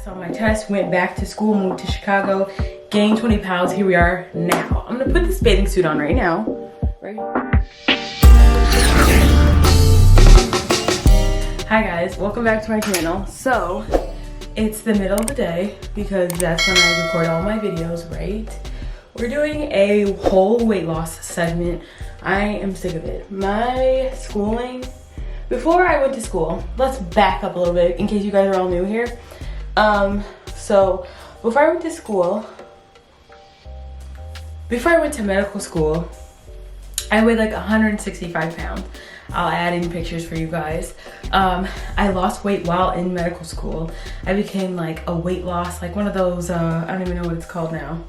Passed on my test, went back to school, moved to Chicago, gained 20 pounds. Here we are now. I'm gonna put this bathing suit on right now. Right. Hi guys, welcome back to my channel. So, it's the middle of the day because that's when I record all my videos, right? We're doing a whole weight loss segment. I am sick of it. My schooling, before I went to school, let's back up a little bit in case you guys are all new here. So before I went to school, before I went to medical school, I weighed like 165 pounds. I'll add in pictures for you guys. I lost weight while in medical school. I became like a weight loss, like one of those, I don't even know what it's called now.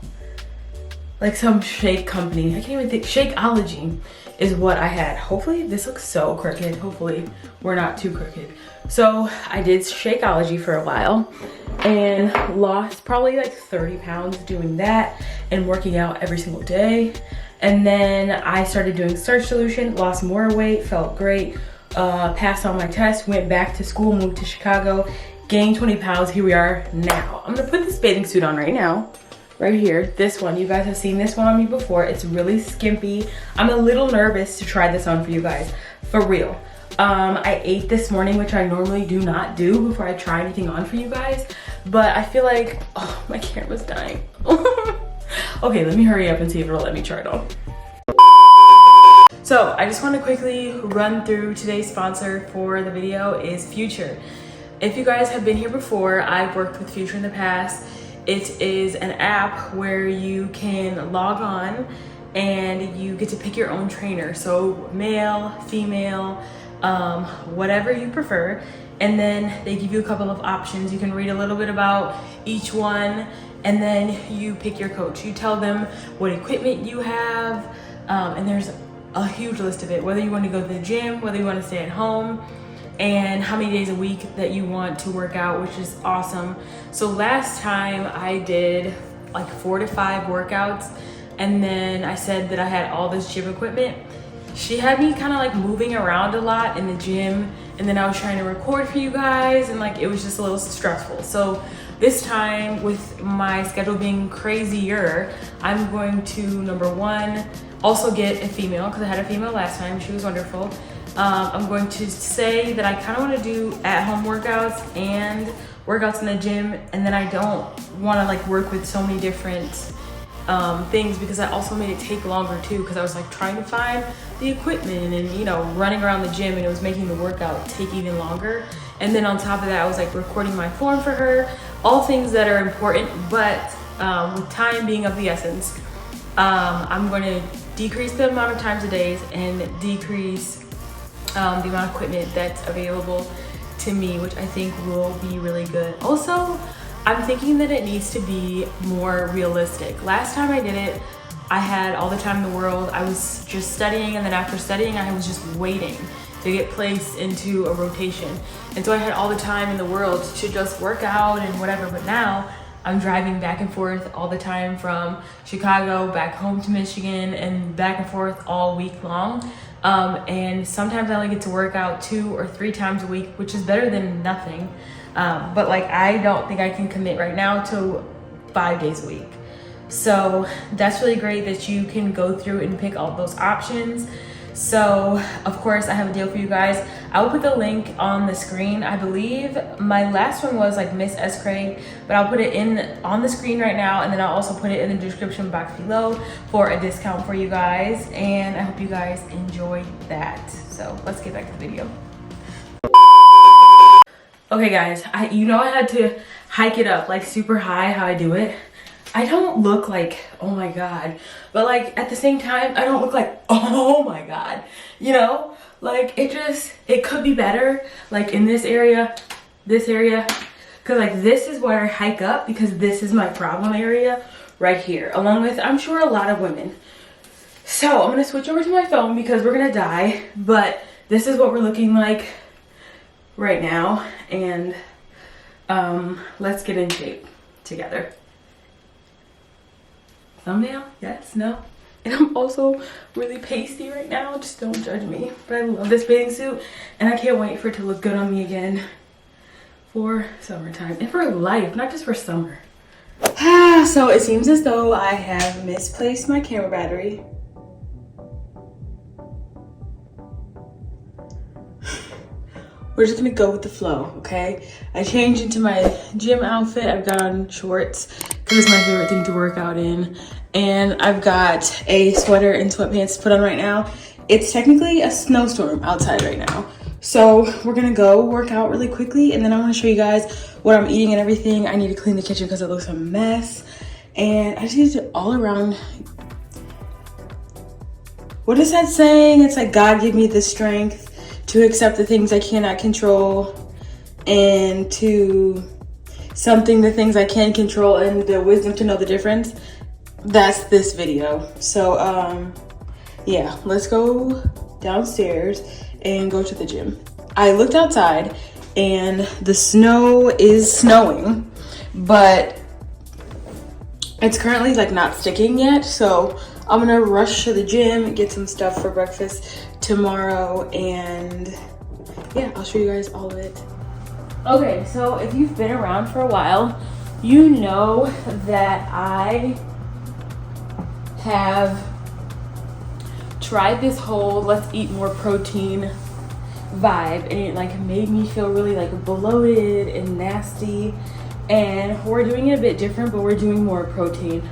Like some shake company. I can't even think. Shakeology is what I had. Hopefully this looks so crooked. Hopefully we're not too crooked. So I did Shakeology for a while and lost probably like 30 pounds doing that and working out every single day. And then I started doing Starch Solution, lost more weight, felt great, passed on my test, went back to school, moved to Chicago, gained 20 pounds. Here we are now. I'm gonna put this bathing suit on right now. Right here, this one. You guys have seen this one on me before. It's really skimpy. I'm a little nervous to try this on for you guys, for real. I ate this morning, which I normally do not do before I try anything on for you guys, but I feel like, oh, my camera's dying. Okay, let me hurry up and see if it'll let me try it on. So I just want to quickly run through today's sponsor for the video is Future. If you guys have been here before, I've worked with Future in the past. It is an app where you can log on and you get to pick your own trainer. So male, female, whatever you prefer. And then they give you a couple of options. You can read a little bit about each one and then you pick your coach. You tell them what equipment you have, and there's a huge list of it. Whether you want to go to the gym, whether you want to stay at home, and how many days a week that you want to work out, which is awesome. So last time I did like 4 to 5 workouts, and then I said that I had all this gym equipment. She had me kind of like moving around a lot in the gym, and then I was trying to record for you guys, and like it was just a little stressful. So this time, with my schedule being crazier, I'm going to, number one, also get a female, because I had a female last time. She was wonderful. I'm going to say that I kind of want to do at-home workouts and workouts in the gym, and then I don't want to like work with so many different things, because I also made it take longer too, because I was like trying to find the equipment and, you know, running around the gym, and it was making the workout take even longer. And then on top of that, I was like recording my form for her, all things that are important, but with time being of the essence, I'm going to decrease the amount of times a day and decrease the amount of equipment that's available to me, which I think will be really good. Also, I'm thinking that it needs to be more realistic. Last time I did it, I had all the time in the world. I was just studying, and then after studying, I was just waiting to get placed into a rotation. And so I had all the time in the world to just work out and whatever, but now I'm driving back and forth all the time from Chicago back home to Michigan and back and forth all week long. And sometimes I only get to work out 2 or 3 times a week, which is better than nothing. But like, I don't think I can commit right now to 5 days a week. So that's really great that you can go through and pick all those options. So of course I have a deal for you guys. I will put the link on the screen. I believe my last one was like Miss S. Craig, but I'll put it on the screen right now, and then I'll also put it in the description box below for a discount for you guys. And I hope you guys enjoyed that. So let's get back to the video. Okay guys, you know I had to hike it up like super high how I do it. I don't look like, oh my God, but like at the same time, I don't look like, oh my God, you know, like it could be better, like in this area, cause like this is where I hike up, because this is my problem area right here, along with, I'm sure, a lot of women. So I'm gonna switch over to my phone because we're gonna die, but this is what we're looking like right now, and let's get in shape together. Thumbnail? Yes? No? And I'm also really pasty right now, just don't judge me. But I love this bathing suit, and I can't wait for it to look good on me again for summertime and for life, not just for summer. So it seems as though I have misplaced my camera battery. We're just gonna go with the flow, okay? I changed into my gym outfit. I've got on shorts because it's my favorite thing to work out in. And I've got a sweater and sweatpants to put on right now. It's technically a snowstorm outside right now. So we're gonna go work out really quickly, and then I wanna show you guys what I'm eating and everything. I need to clean the kitchen because it looks a mess. And I just need to all around. What is that saying? It's like, God give me the strength to accept the things I cannot control, and to something the things I can control, and the wisdom to know the difference. That's this video. So yeah, let's go downstairs and go to the gym. I looked outside and the snow is snowing, but it's currently like not sticking yet. So I'm gonna rush to the gym, get some stuff for breakfast tomorrow, and yeah, I'll show you guys all of it. Okay, so if you've been around for a while, you know that I have tried this whole let's eat more protein vibe, and it like made me feel really like bloated and nasty, and we're doing it a bit different, but we're doing more protein.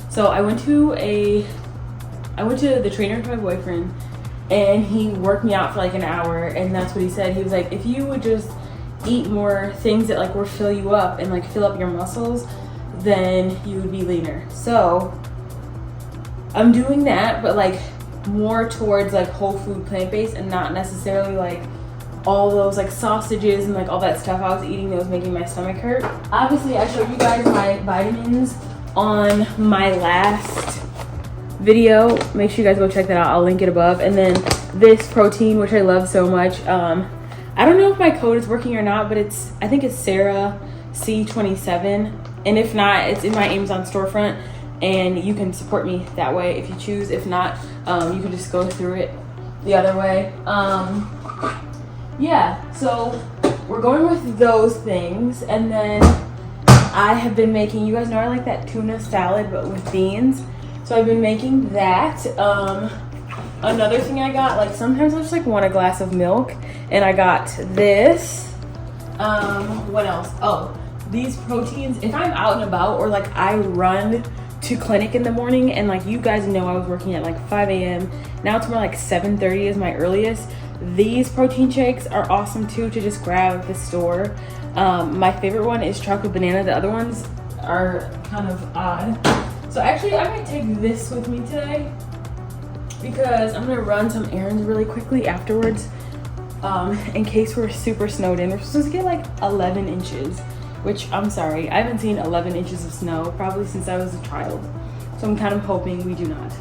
So I went to the trainer with my boyfriend, and he worked me out for like an hour, and that's what he said. He was like, if you would just eat more things that like will fill you up and like fill up your muscles, then you would be leaner. So I'm doing that, but like more towards like whole food, plant-based, and not necessarily like all those like sausages and like all that stuff I was eating that was making my stomach hurt. Obviously I showed you guys my vitamins on my last video. Make sure you guys go check that out. I'll link it above. And then this protein, which I love so much. I don't know if my code is working or not, but I think it's Sarah C27, and if not, it's in my Amazon storefront, and you can support me that way if you choose. If not, you can just go through it the other way. Yeah, so we're going with those things, and then I have been making, you guys know I like that tuna salad but with beans, so I've been making that. Another thing I got, like sometimes I just like want a glass of milk, and I got this. What else? Oh, these proteins. If I'm out and about, or like I run to clinic in the morning, and like you guys know I was working at like 5 a.m. Now it's more like 7:30 is my earliest. These protein shakes are awesome too to just grab at the store. My favorite one is chocolate banana. The other ones are kind of odd. So actually I might take this with me today because I'm gonna run some errands really quickly afterwards, in case we're super snowed in. We're supposed to get like 11 inches, which I'm sorry, I haven't seen 11 inches of snow probably since I was a child. So I'm kind of hoping we do not.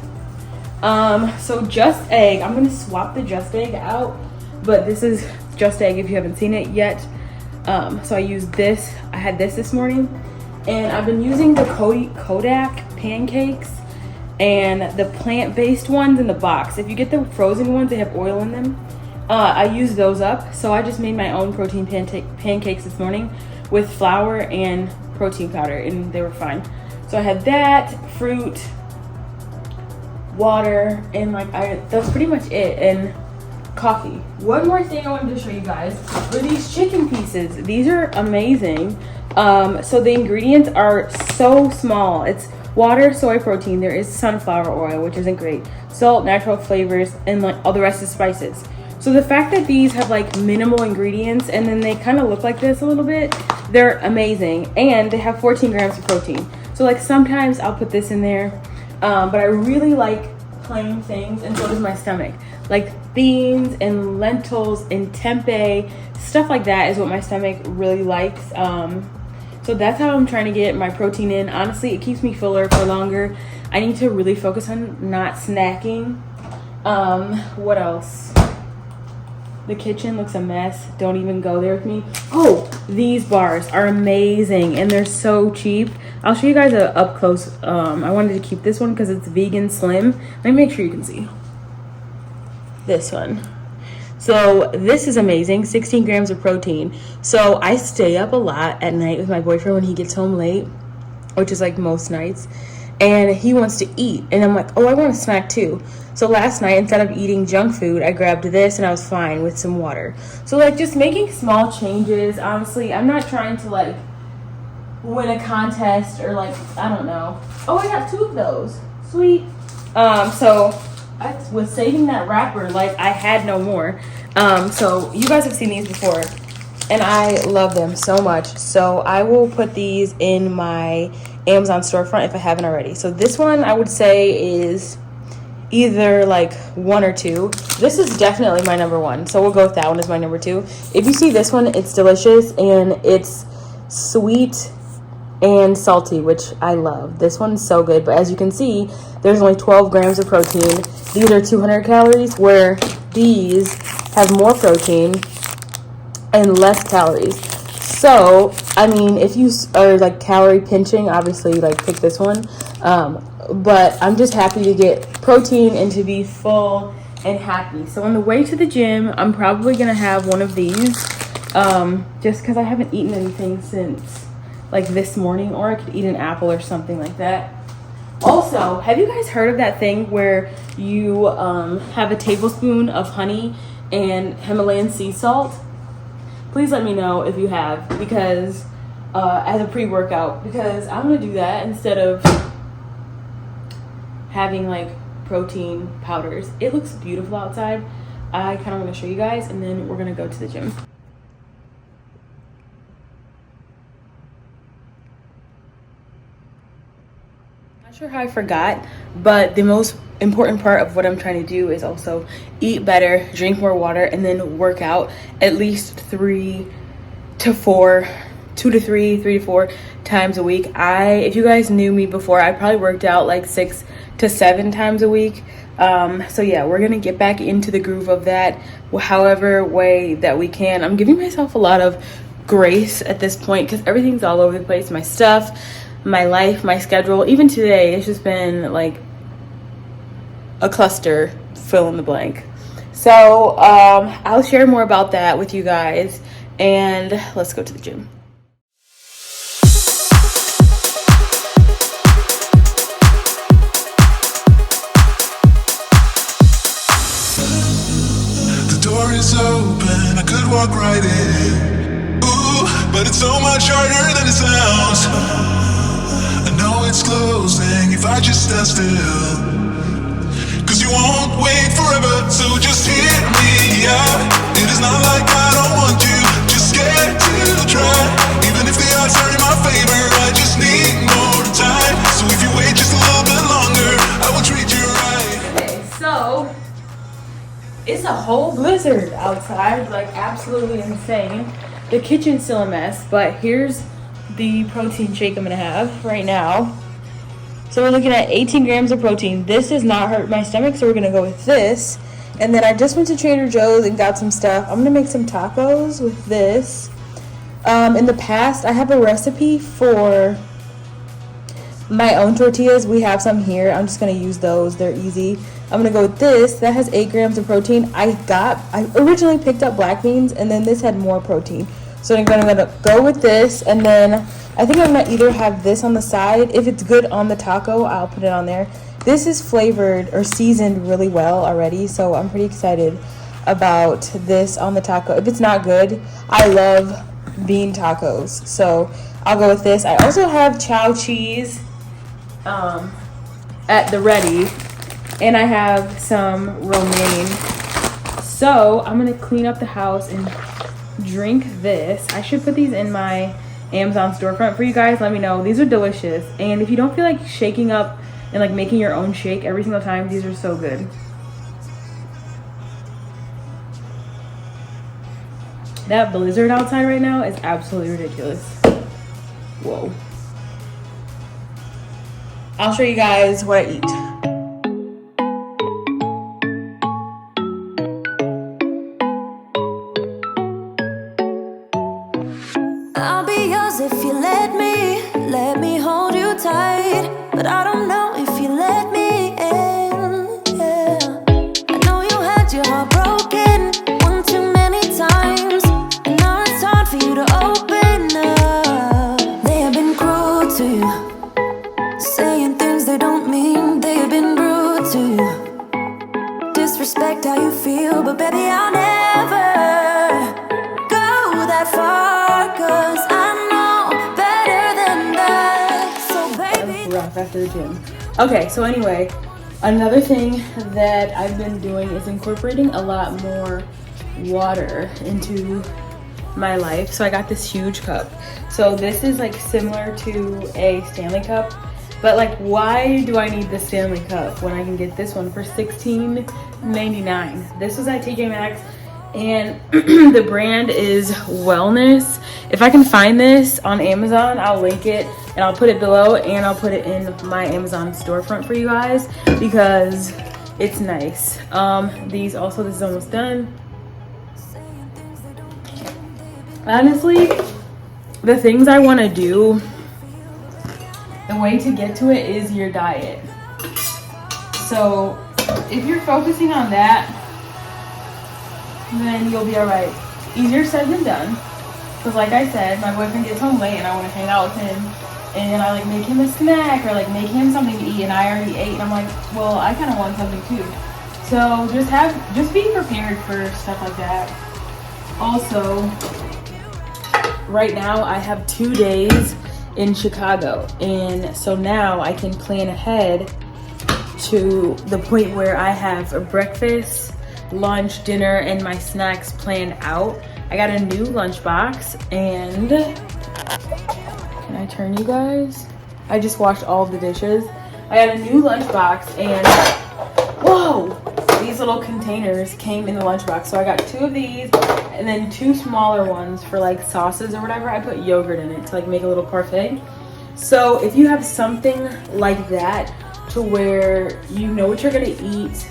So Just Egg, I'm gonna swap the Just Egg out, but this is Just Egg if you haven't seen it yet. So I used this, I had this morning, and I've been using the Kodak pancakes and the plant-based ones in the box. If you get the frozen ones, they have oil in them. I use those up, so I just made my own protein pancakes this morning with flour and protein powder, and they were fine. So I had that, fruit, water, and like that's pretty much it, and coffee. One more thing I wanted to show you guys were these chicken pieces. These are amazing. So the ingredients are so small. It's water, soy protein, there is sunflower oil, which isn't great, salt, natural flavors, and like all the rest is spices. So the fact that these have like minimal ingredients, and then they kind of look like this a little bit, they're amazing. And they have 14 grams of protein. So like sometimes I'll put this in there, but I really like plain things, and so does my stomach. Like beans and lentils and tempeh, stuff like that is what my stomach really likes. So that's how I'm trying to get my protein in. Honestly, it keeps me fuller for longer. I need to really focus on not snacking. What else? The kitchen looks a mess. Don't even go there with me. Oh, these bars are amazing, and they're so cheap. I'll show you guys up close. I wanted to keep this one because it's vegan slim. Let me make sure you can see. This one. So this is amazing, 16 grams of protein. So I stay up a lot at night with my boyfriend when he gets home late, which is like most nights, and he wants to eat. And I'm like, oh, I want a snack too. So last night, instead of eating junk food, I grabbed this and I was fine with some water. So like just making small changes. Honestly, I'm not trying to like win a contest or like, I don't know. Oh, I got 2 of those. Sweet. So I was saving that wrapper like I had no more. So you guys have seen these before and I love them so much. So I will put these in my Amazon storefront if I haven't already. So this one I would say is either like 1 or 2. This is definitely my number 1. So we'll go with that one as my number 2. If you see this one, it's delicious and it's sweet and salty, which I love. This one's so good, but as you can see, there's only 12 grams of protein. These are 200 calories, where these have more protein and less calories. So, I mean, if you are like calorie pinching, obviously like pick this one. But I'm just happy to get protein and to be full and happy. So on the way to the gym, I'm probably gonna have one of these, just because I haven't eaten anything since like this morning, or I could eat an apple or something like that. Also, have you guys heard of that thing where you have a tablespoon of honey and Himalayan sea salt? Please let me know if you have, because as a pre-workout, because I'm gonna do that instead of having like protein powders. It looks beautiful outside. I kind of want to show you guys, and then we're gonna go to the gym. Not sure how I forgot, but the most important part of what I'm trying to do is also eat better, drink more water, and then work out at least 3 to 4 times a week. If you guys knew me before, I probably worked out like 6 to 7 times a week. So yeah, we're gonna get back into the groove of that however way that we can. I'm giving myself a lot of grace at this point because everything's all over the place. My stuff, my life, my schedule. Even today, it's just been like a cluster, fill in the blank. So I'll share more about that with you guys, and let's go to the gym. The door is open, I could walk right in. Ooh, but it's so much harder than it sounds. I know it's closing if I just stand still. Cause you won't wait forever, so just hear me out. It is not like I don't want you, just scared to try. Even if the odds are in my favor, I just need more time. So if you wait just a little bit longer, I will treat you right. Okay, so it's a whole blizzard outside, like absolutely insane. The kitchen's still a mess, but here's the protein shake I'm gonna have right now. So we're looking at 18 grams of protein. This does not hurt my stomach, so we're gonna go with this. And then I just went to Trader Joe's and got some stuff. I'm gonna make some tacos with this. In the past, I have a recipe for my own tortillas. We have some here. I'm just gonna use those. They're easy. I'm gonna go with this. That has 8 grams of protein. I originally picked up black beans, and then this had more protein. So I'm gonna go with this, and then I think I'm gonna either have this on the side. If it's good on the taco, I'll put it on there. This is flavored or seasoned really well already, so I'm pretty excited about this on the taco. If it's not good, I love bean tacos, so I'll go with this. I also have chow cheese at the ready, and I have some romaine. So I'm gonna clean up the house and drink this. I should put these in my Amazon storefront for you guys. Let me know. These are delicious, and if you don't feel like shaking up and like making your own shake every single time, these are so good. That blizzard outside right now is absolutely ridiculous. Whoa. I'll show you guys what I eat. I'll be yours if you let me hold you tight. But I don't know if you let me in, yeah. I know you had your heart broken. enough after the gym. Okay, so anyway, another thing that I've been doing is incorporating a lot more water into my life. So I got this huge cup. So this is like similar to a Stanley Cup, but like, why do I need the Stanley Cup when I can get this one for $16.99? This was at TJ Maxx, and the brand is Wellness. If I can find this on Amazon, I'll link it and I'll put it below, and I'll put it in my Amazon storefront for you guys because it's nice. This is almost done. Honestly, the things I want to do, the way to get to it is your diet. So if you're focusing on that, then you'll be alright. Easier said than done. Because like I said, my boyfriend gets home late and I want to hang out with him. And I like make him a snack or like make him something to eat, and I already ate. And I'm like, well, I kind of want something too. So just be prepared for stuff like that. Also, right now I have 2 days in Chicago, and so now I can plan ahead to the point where I have a breakfast, lunch, dinner, and my snacks planned out. I got a new lunchbox, and can I turn you guys? I just washed all the dishes. I got a new lunchbox, and whoa, these little containers came in the lunchbox. So I got 2 of these, and then 2 smaller ones for like sauces or whatever. I put yogurt in it to like make a little parfait. So if you have something like that to where you know what you're gonna eat,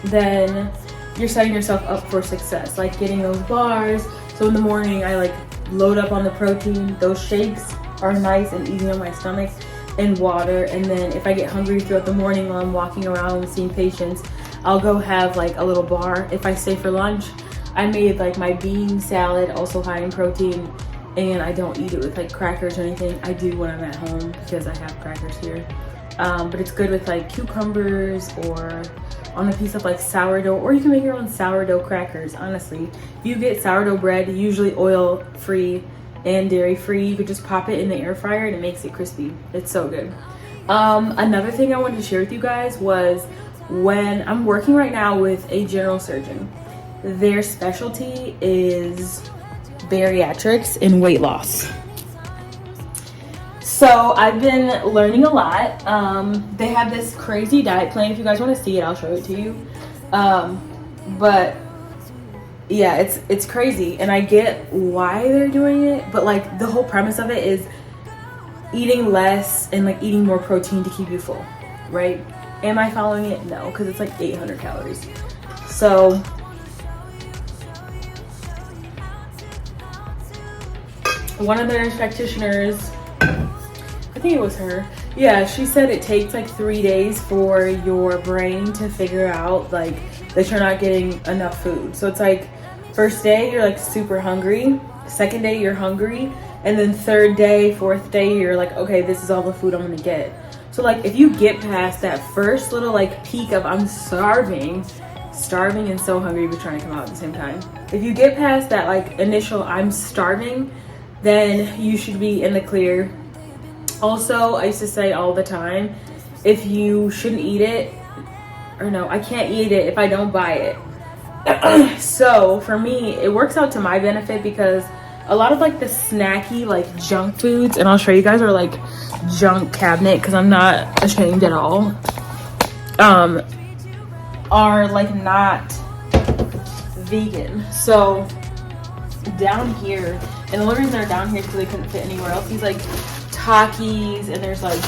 then you're setting yourself up for success. Like getting those bars. So in the morning I like load up on the protein. Those shakes are nice and easy on my stomach, and water. And then if I get hungry throughout the morning while I'm walking around seeing patients, I'll go have like a little bar. If I stay for lunch, I made like my bean salad, also high in protein, and I don't eat it with like crackers or anything. I do when I'm at home because I have crackers here. But it's good with like cucumbers or on a piece of like sourdough, or you can make your own sourdough crackers. Honestly, if you get sourdough bread, usually oil free and dairy free, you could just pop it in the air fryer and it makes it crispy. It's so good. Another thing I wanted to share with you guys was when I'm working right now with a general surgeon. Their specialty is bariatrics and weight loss. So I've been learning a lot. They have this crazy diet plan. If you guys want to see it, I'll show it to you. But yeah, it's crazy, and I get why they're doing it, but like the whole premise of it is eating less and like eating more protein to keep you full, right? Am I following it? No, because it's like 800 calories. So one of the nurse practitioners, I think it was her, yeah, she said it takes like 3 days for your brain to figure out like that you're not getting enough food. So it's like first day you're like super hungry, second day you're hungry, and then third day, fourth day you're like, okay, this is all the food I'm gonna get. So like if you get past that first little like peak of I'm starving and so hungry but trying to come out at the same time, if you get past that like initial I'm starving, then you should be in the clear. Also, I used to say all the time, if you shouldn't eat it, or no, I can't eat it if I don't buy it. So for me, it works out to my benefit because a lot of like the snacky like junk foods, and I'll show you guys, are like junk cabinet because I'm not ashamed at all, are like not vegan. So down here, and the only reason they're down here is because they couldn't fit anywhere else. These like Takis, and there's like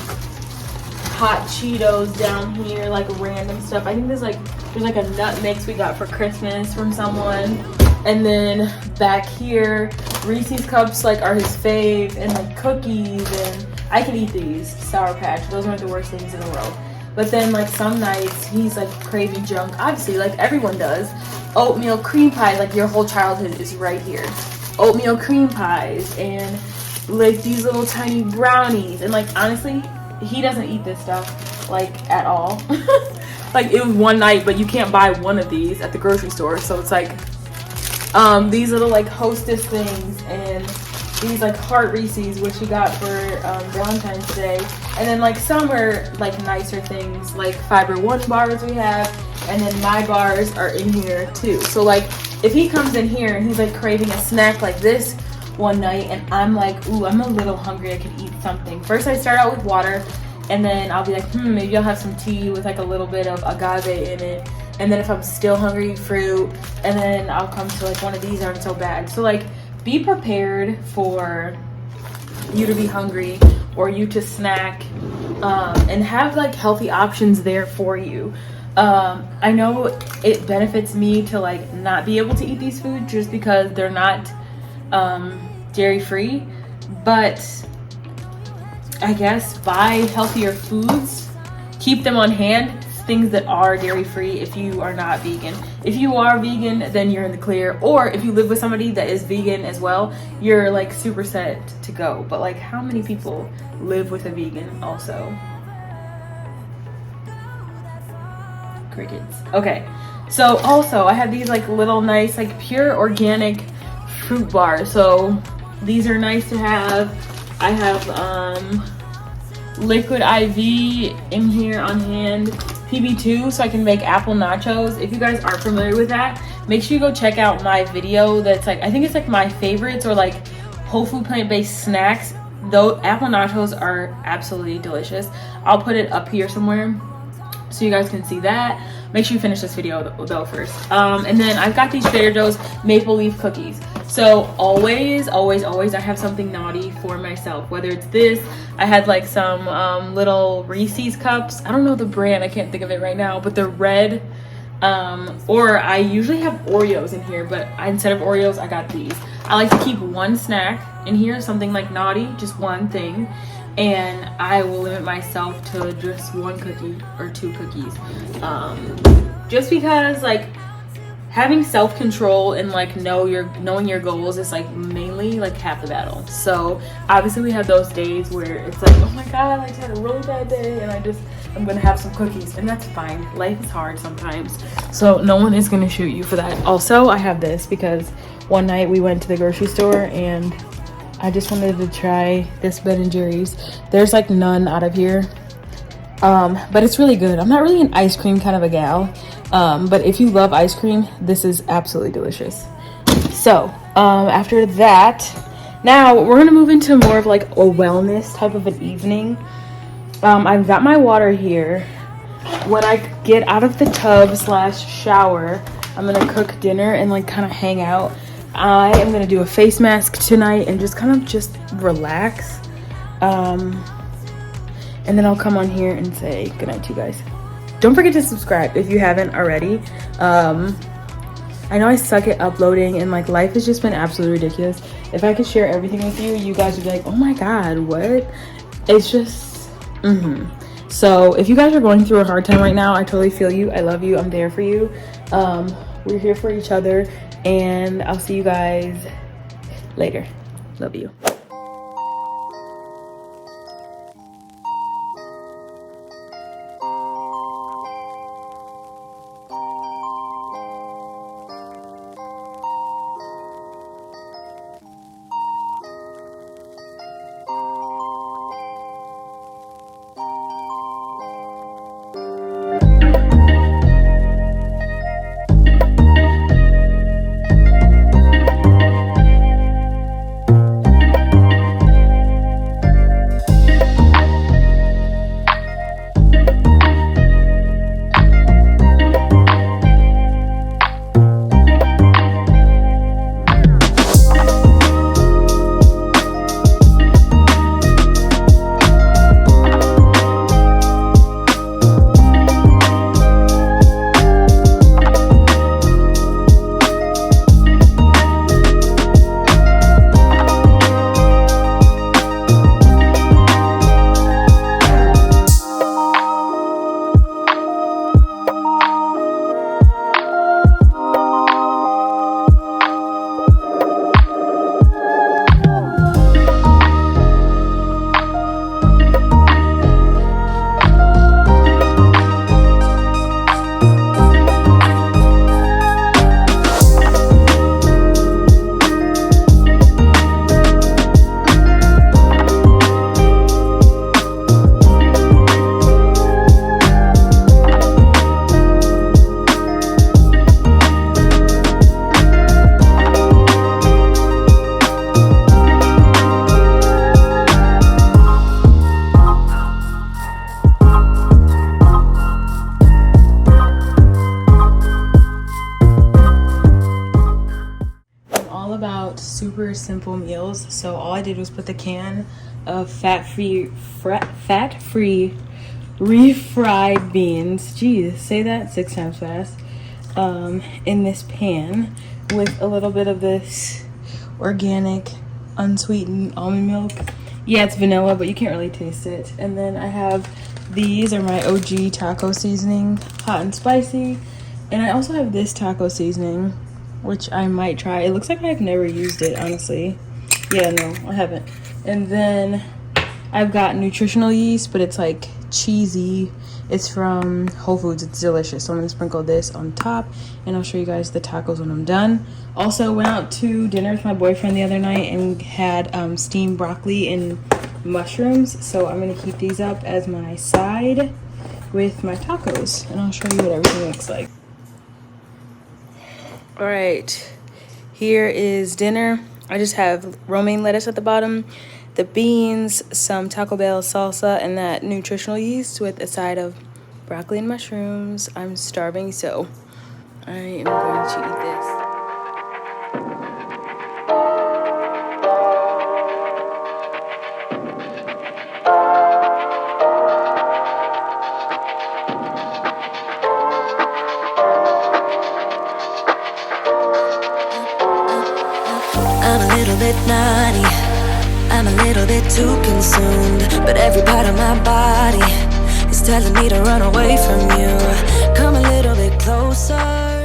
hot Cheetos down here, like random stuff. I think there's like a nut mix we got for Christmas from someone. And then back here, Reese's Cups like are his fave, and like cookies, and I can eat these. Sour Patch, those aren't the worst things in the world. But then like some nights he's like craving junk, obviously, like everyone does. Oatmeal cream pie, like your whole childhood is right here. Oatmeal cream pies, and like these little tiny brownies, and like honestly, he doesn't eat this stuff like at all. Like it was one night, but you can't buy one of these at the grocery store, so it's like these little like Hostess things, and these like heart Reese's, which he got for Valentine's Day. And then like some are like nicer things, like Fiber One bars we have, and then my bars are in here too. So like if he comes in here and he's like craving a snack like this one night, and I'm like, ooh, I'm a little hungry, I could eat something. First I start out with water, and then I'll be like, maybe I'll have some tea with like a little bit of agave in it. And then if I'm still hungry, fruit. And then I'll come to like one of these aren't so bad. So like be prepared for you to be hungry or you to snack, and have like healthy options there for you. I know it benefits me to like not be able to eat these foods just because they're not dairy free, but I guess buy healthier foods, keep them on hand, things that are dairy free if you are not vegan. If you are vegan, then you're in the clear, or if you live with somebody that is vegan as well, you're like super set to go. But like, how many people live with a vegan also? Crickets. Okay, so also I have these like little nice like pure organic fruit bars, so these are nice to have. I have liquid IV in here on hand, PB2, so I can make apple nachos. If you guys aren't familiar with that, make sure you go check out my video that's like, I think it's like my favorites or like whole food plant-based snacks. Though apple nachos are absolutely delicious. I'll put it up here somewhere so you guys can see that. Make sure you finish this video though first. And then I've got these Trader Joe's maple leaf cookies. So always I have something naughty for myself, whether it's this. I had like some little Reese's cups. I don't know the brand, I can't think of it right now, but they're red. Or I usually have Oreos in here, but instead of Oreos I got these. I like to keep one snack in here, something like naughty, just one thing, and I will limit myself to just one cookie or two cookies, just because like having self-control and like knowing your goals is like mainly like half the battle. So obviously we have those days where it's like, oh my god, I just had a really bad day and I'm gonna have some cookies, and that's fine. Life is hard sometimes, so no one is gonna shoot you for that. Also, I have this because one night we went to the grocery store and I just wanted to try this Ben & Jerry's. There's like none out of here, but it's really good. I'm not really an ice cream kind of a gal, but if you love ice cream, this is absolutely delicious. So after that, now we're gonna move into more of like a wellness type of an evening. I've got my water here. When I get out of the tub / shower, I'm gonna cook dinner and like kind of hang out. I am gonna do a face mask tonight and just kind of just relax, and then I'll come on here and say goodnight to you guys. Don't forget to subscribe if you haven't already. I know I suck at uploading and like life has just been absolutely ridiculous. If I could share everything with you, you guys would be like, oh my god, what? It's just So if you guys are going through a hard time right now, I totally feel you. I love you. I'm there for you. We're here for each other, and I'll see you guys later. Love you. simple meals. So all I did was put the can of fat-free refried beans, geez, say that 6 times fast, in this pan with a little bit of this organic unsweetened almond milk. Yeah, it's vanilla, but you can't really taste it. And then I have, these are my OG taco seasoning, hot and spicy. And I also have this taco seasoning, which I might try. It looks like I've never used it, honestly. Yeah, no, I haven't. And then I've got nutritional yeast, but it's like cheesy. It's from Whole Foods. It's delicious. So I'm gonna sprinkle this on top, and I'll show you guys the tacos when I'm done. Also went out to dinner with my boyfriend the other night and had steamed broccoli and mushrooms. So I'm gonna heat these up as my side with my tacos, and I'll show you what everything looks like. All right, here is dinner. I just have romaine lettuce at the bottom, the beans, some Taco Bell salsa, and that nutritional yeast with a side of broccoli and mushrooms. I'm starving, so I am going to eat this. I'm a little bit naughty, I'm a little bit too consumed, but every part of my body is telling me to run away from you. Come a little bit closer.